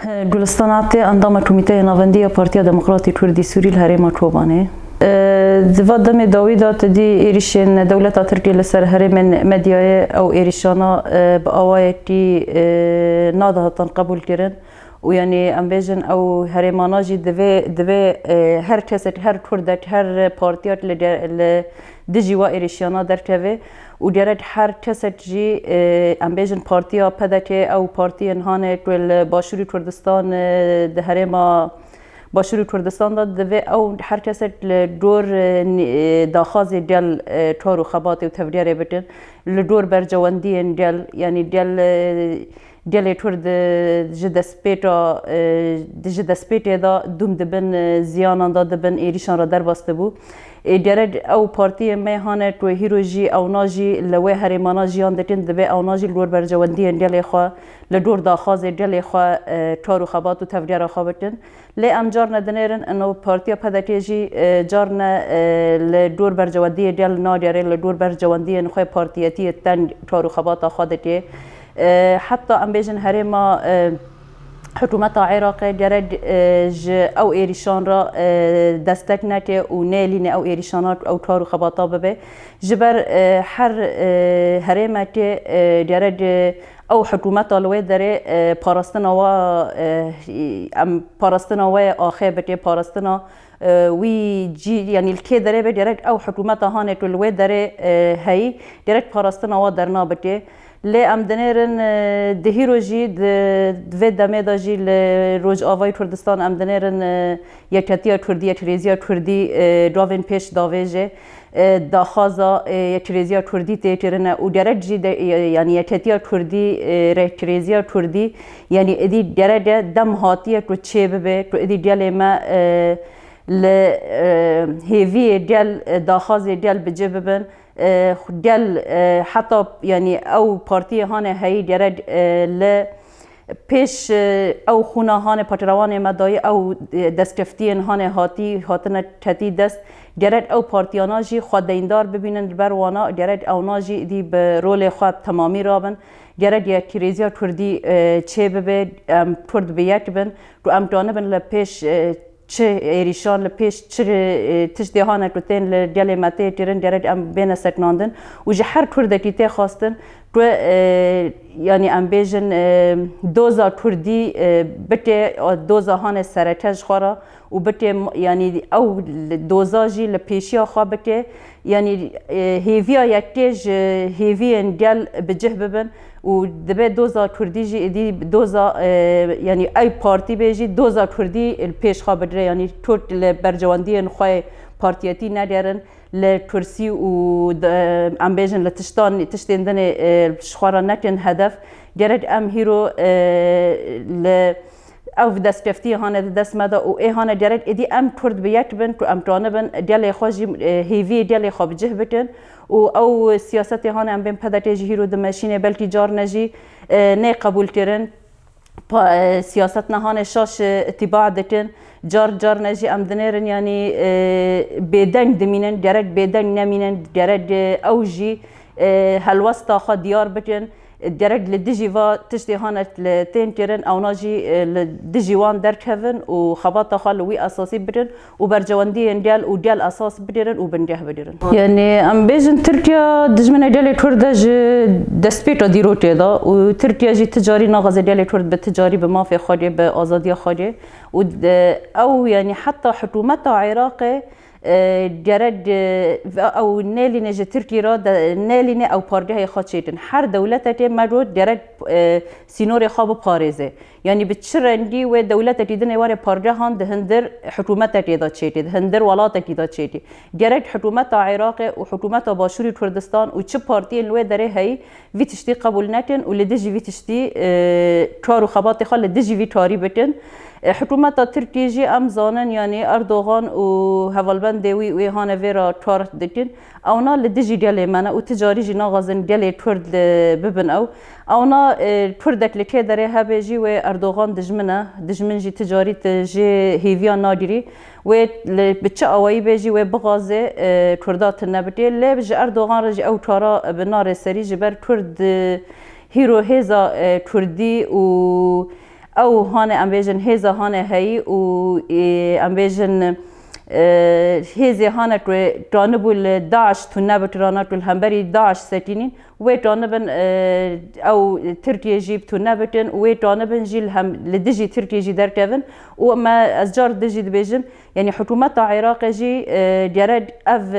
گلستانات اندام کمیته نواندی پارتیا دموکراتی کردی سوری الهرم چوبانه دواد دم داویدات دی ایریشن دولت ترکیه لسر هرم مدیای او ایریشانا با آوایتی نادهتان قبول کردن و یعنی ام بیژن او هرماناجی دوی هر کسی هر کردک هر پارتیات لدیجی و ایریشانا درکوه و درد هر کسی جی ام بیژن پارتیا پدکه او پارتی انهانه کل باشوری کردستان ده هرما باشوری کردستان داد دوی او هر کسی لدور داخازی دل کار و خبات و تفریه بتن لدور برجواندی دل یعنی دل کرد جد سپیتا دا دوم دبن زیانان دا دبن ایریشان را در باسته بو درد او پارتی میهانه تو هیروجی او ناجی لوی هرمانا جیان دتین دبی او ناجی لور برجواندی دل خو لدور داخاز دل خو کارو خبات و تفجیر خابتن لی ام جار ندنیرن انو پارتیا پدکیجی جارن لدور برجواندی دل نادره لدور برجواندی خو پارتیاتی تن کارو خبات خادتی حتی ام بیژن هرما حکومت عراق جرد او ایریشان را دستک نکه و نیلین او ایریشانات او کارو خباتا ببه جبر هر هرما که جرد او حکومت آلوه داره پاراستنا و آخه بته پاراستنا وی جی یعنی الکی داره به جرد او حکومت هانه تلوه داره هی جرد پاراستنا و درنا بته لی ام دنیرن دهیروجی دوی دمه داجی روج آوای کردستان ام دنیرن یکتیا کردی یکریزیا کردی داوین پیش داویجه داخازا یکریزیا کردی تیترنه و درد جی یعنی یکتیا کردی یکریزیا کردی یعنی ادی درد دم هاتیه تو چه ببه تو ادی دیال ما ل هیوی دیال داخازی دیال بجه ببن دل حتی یعنی او پارتی هانه هی درد ل پیش او خونه هانه پاتروان مدای او دستکفتین هانه هاتن تتی دست درد او پارتیاناجی خود دیندار ببینن بروانا درد او ناجی دی به رول خود تمامی رابن درد یک کریزیا کردی چه ببه کرد بیت بن رو امتحانه بن لپیش چه ایریشان لپیش چه تشدیهانه کتین لجل مته ترن درد ام بین سکناندن و جه هر کردکی تی خواستن تو یعنی ام بیژن دوزا کردی بته دوزا هانه سرکش خورا و بته یعنی او دوزا جی لپیشیا خواه بته یعنی هیویا یکتیج هیوین گل بجه ببن و دبی دوزا کردی جی دی دوزا یعنی ای پارتی بیجی دوزا کردی پیش خواه بدره یعنی توت لبرجواندی نخواه پارتیاتی ندارن لترسی و ام بیژن تشتین دن شخوارا نکن هدف گرد ام هیرو او دستکفتی هانه دست مده و ای هانه جرد ادی ام کرد بیت بن تو ام تانه بن دل خواجی هیوی دل خواب جه بتن و او سیاست هانه ام بین پدرتی هیرو دمشینه بلکی جار نجی نه قبول کرن سیاست نهانه شاش اتباع دکن جار نجی ام دنیرن یعنی بیدنگ دمینن جرد بیدنگ نمینن جرد اوجی هلوستا خود دیار بتن درد لدیجی و تشتی هانت لتین کرن او ناجی لدیجی وان درکهون و خبات خال وی اساسی بدن و برجواندی اندیال و دیال اساس بدرن و بنجه بدرن یعنی ام بیژن ترکیا دجمن دیال کردج دسپیتا دیروتی دا و ترکیا جی تجاری ناغاز دیال کرد به تجاری به مافی خودی به آزادی خودی و او یعنی حتی حکومت عراق جرد او نیلینه جه ترکی را نیلینه او پارده خود شیدن هر دولت مرود جرد سینور خواب پارزه یعنی به چرندی و دولت دیدن واره پارده هان ده هندر حکومت داد شیدید هندر ولات داد شیدید جرد حکومت عراق و حکومت باشوری کردستان و چه پارتی لوی داره هی وی تشتی قبول نکن و لدیجی وی تشتی کار و خبات خال لدیجی وی تاری بتن حکومت ترکیه جی ام زانن یعنی اردوغان و هوالبند دوی و هانه ویرا کار دکن اونا لدیجی دیال منه و تجاری جی ناغازن دیال کرد ببن اونا کردک لکه داره هبجی و اردوغان دجمن جی تجاری جی هیویان نادری و بچه آوایی بیجی و بغازه کردات نبتی لبج اردوغان رجی او کارا بنار سری جبر کرد هیرو هزا کردی و او هانه ام بیژن هزا هانه هی و ام بیژن هزی هانه تو جانب داعش تو نبت رانا تو الهمبری داعش ستینین و جانبن او ترکیه جیب تو نبتن و جانبن جیل هم لدجی ترکیه جی در کفن و ما از جار دجی دبیجم یعنی حکومت عراق جی جرد اف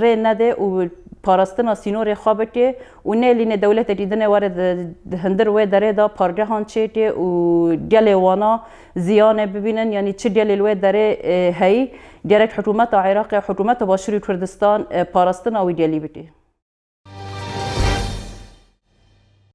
ری نده و پاراستنا سینور خوابته و نلین دولت دیدن وارد هندر و دره دا پارجهان چیته و گل وانا زیان ببینن یعنی چه گل الوی دره هی جرد حکومت عراق حکومت باشوری کردستان پاراستنا و گلی بده